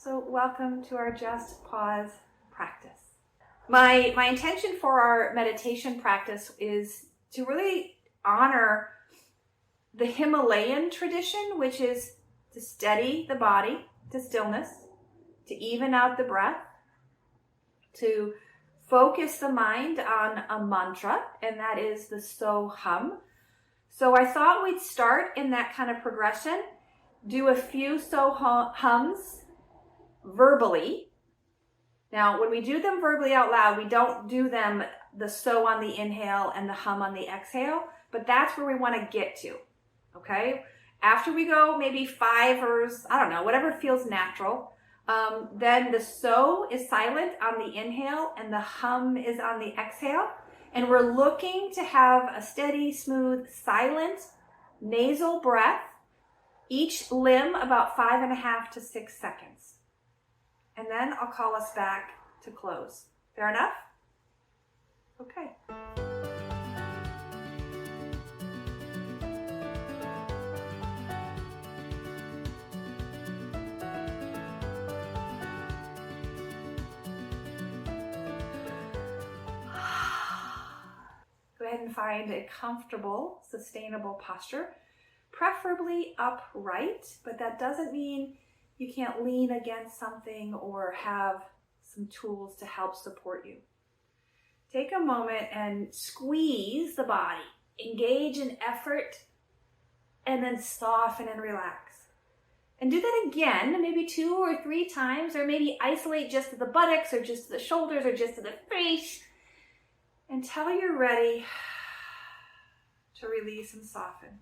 So welcome to our Just Pause practice. My intention for our meditation practice is to really honor the Himalayan tradition, which is to steady the body to stillness, to even out the breath, to focus the mind on a mantra, and that is the So Hum. So I thought we'd start in that kind of progression, do a few So Hums verbally. Now, when we do them verbally out loud, we don't do them the So on the inhale and the hum on the exhale, but that's where we want to get to, okay? After we go maybe 5 or, I don't know, whatever feels natural, then the So is silent on the inhale and the hum is on the exhale. And we're looking to have a steady, smooth, silent nasal breath, each limb about 5.5 to 6 seconds. And then I'll call us back to close. Fair enough? Okay. Go ahead and find a comfortable, sustainable posture, preferably upright, but that doesn't mean you can't lean against something or have some tools to help support you. Take a moment and squeeze the body, engage in effort, and then soften and relax. And do that again, maybe 2 or 3 times, or maybe isolate just to the buttocks or just to the shoulders or just to the face until you're ready to release and soften.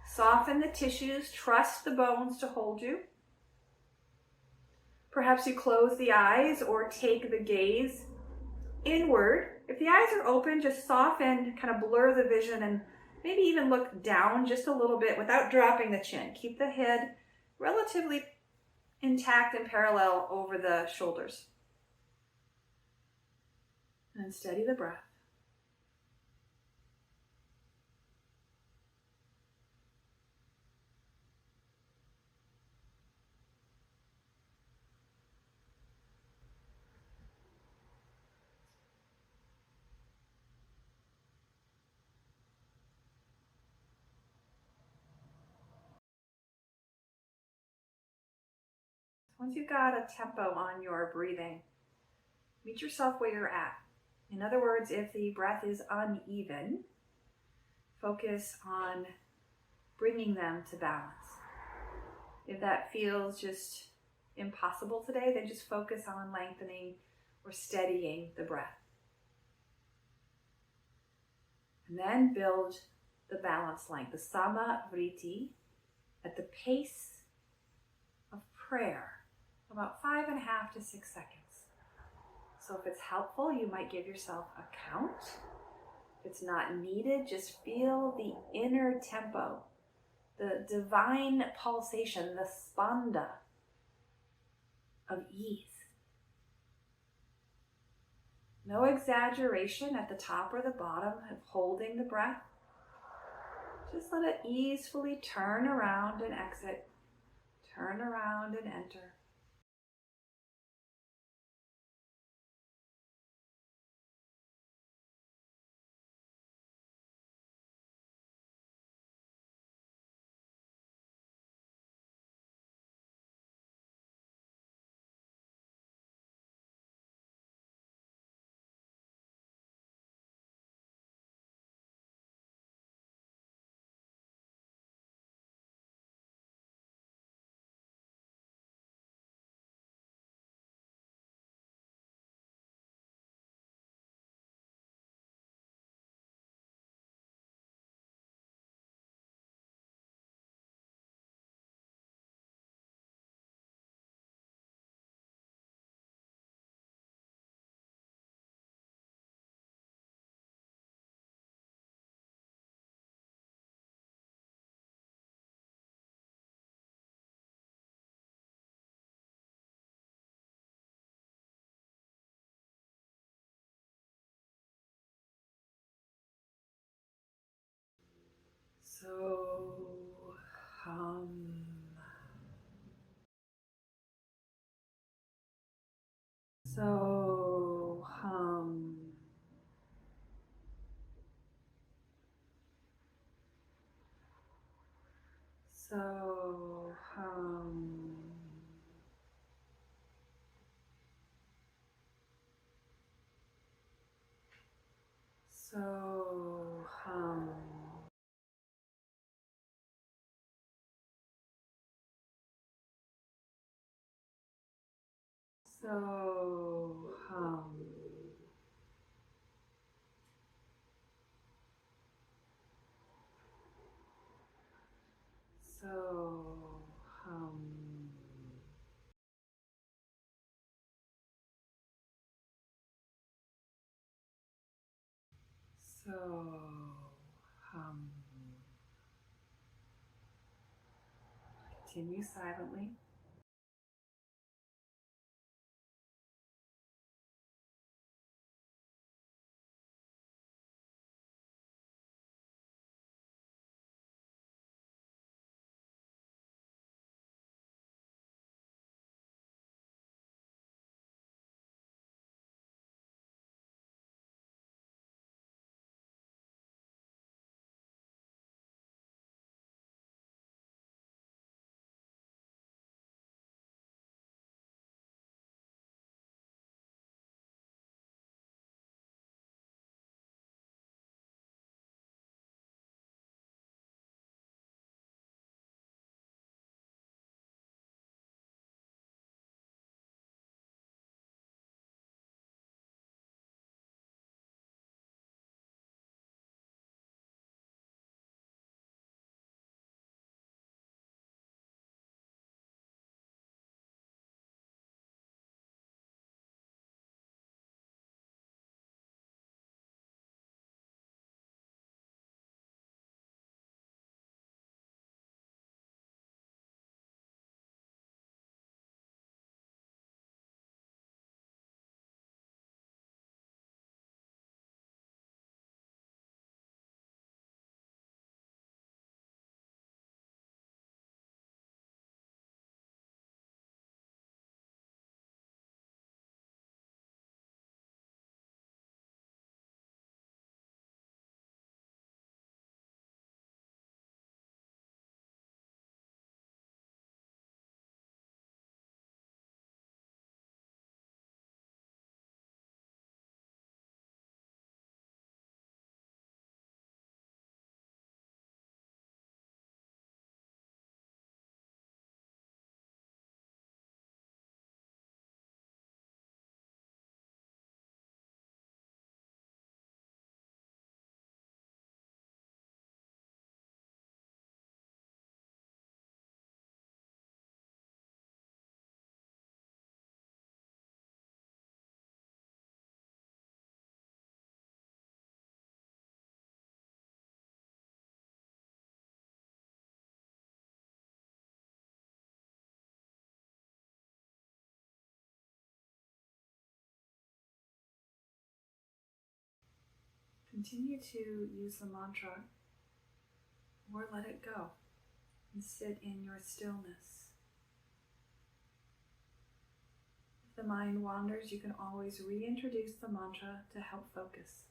Soften the tissues, trust the bones to hold you. Perhaps you close the eyes or take the gaze inward. If the eyes are open, just soften, kind of blur the vision, and maybe even look down just a little bit without dropping the chin. Keep the head relatively intact and parallel over the shoulders. And steady the breath. Once you've got a tempo on your breathing, meet yourself where you're at. In other words, if the breath is uneven, focus on bringing them to balance. If that feels just impossible today, then just focus on lengthening or steadying the breath. And then build the balance length, the Sama Vritti, at the pace of prayer, about 5.5 to 6 seconds. So if it's helpful, you might give yourself a count. If it's not needed, just feel the inner tempo, the divine pulsation, the spanda of ease. No exaggeration at the top or the bottom of holding the breath. Just let it easily turn around and exit, turn around and enter. So hum. So hum. So hum. So hum. So hum. So hum. So hum. Continue silently. Continue to use the mantra or let it go and sit in your stillness. If the mind wanders, you can always reintroduce the mantra to help focus.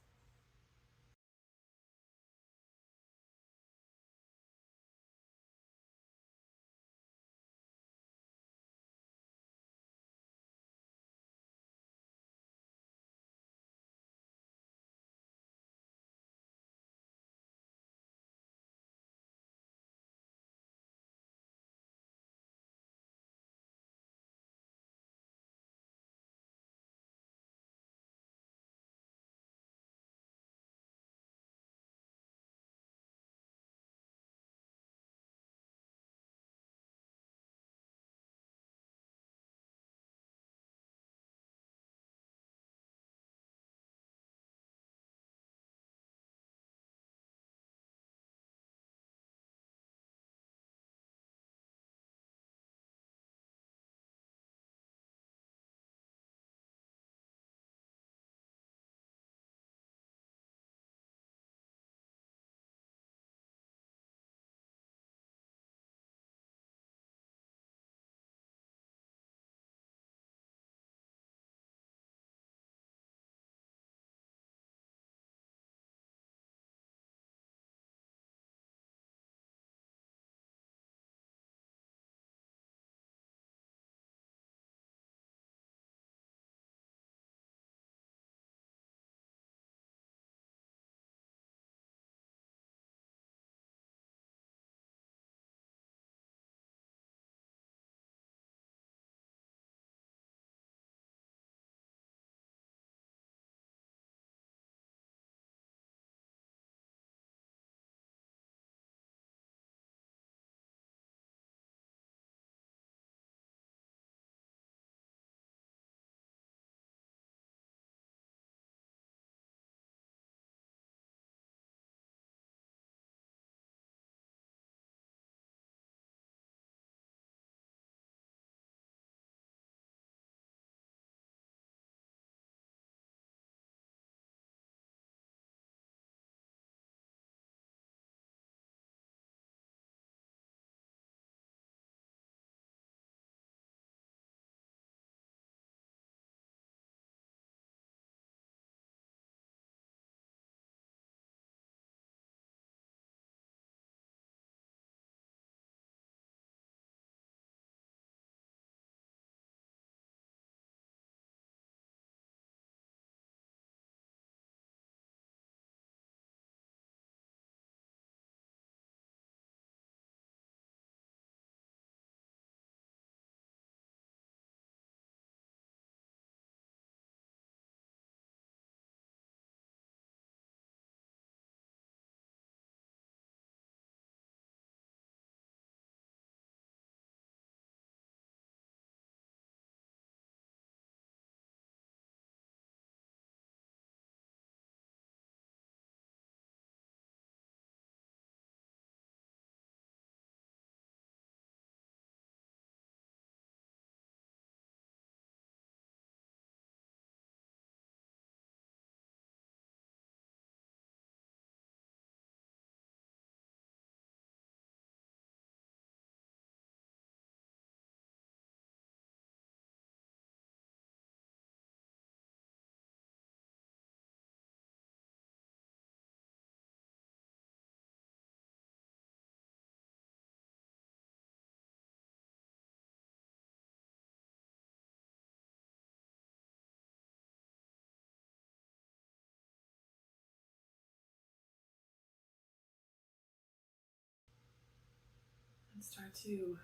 And start to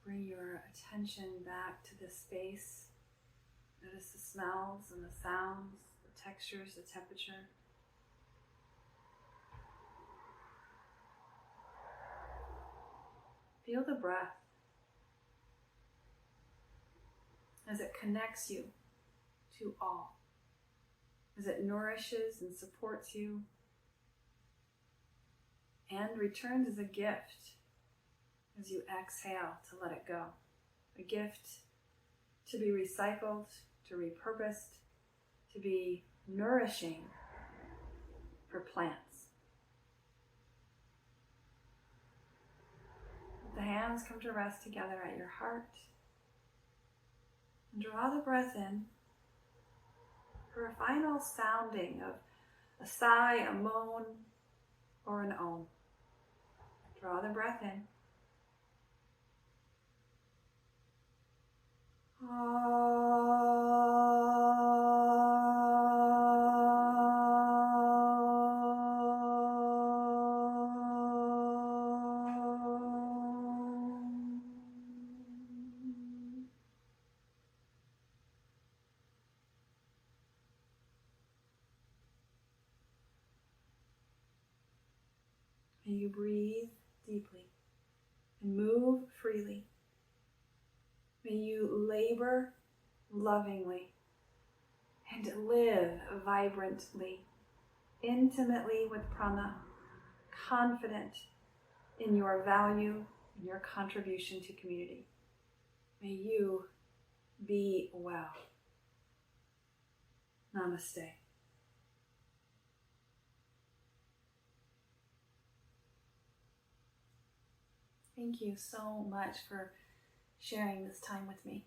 bring your attention back to this space. Notice the smells and the sounds, the textures, the temperature. Feel the breath as it connects you to all, as it nourishes and supports you, and returns as a gift as you exhale to let it go. A gift to be recycled, to be repurposed, to be nourishing for plants. Let the hands come to rest together at your heart. And draw the breath in for a final sounding of a sigh, a moan, or an om. Draw the breath in. May you breathe deeply and move freely. May you labor lovingly and live vibrantly, intimately with prana, confident in your value and your contribution to community. May you be well. Namaste. Thank you so much for sharing this time with me.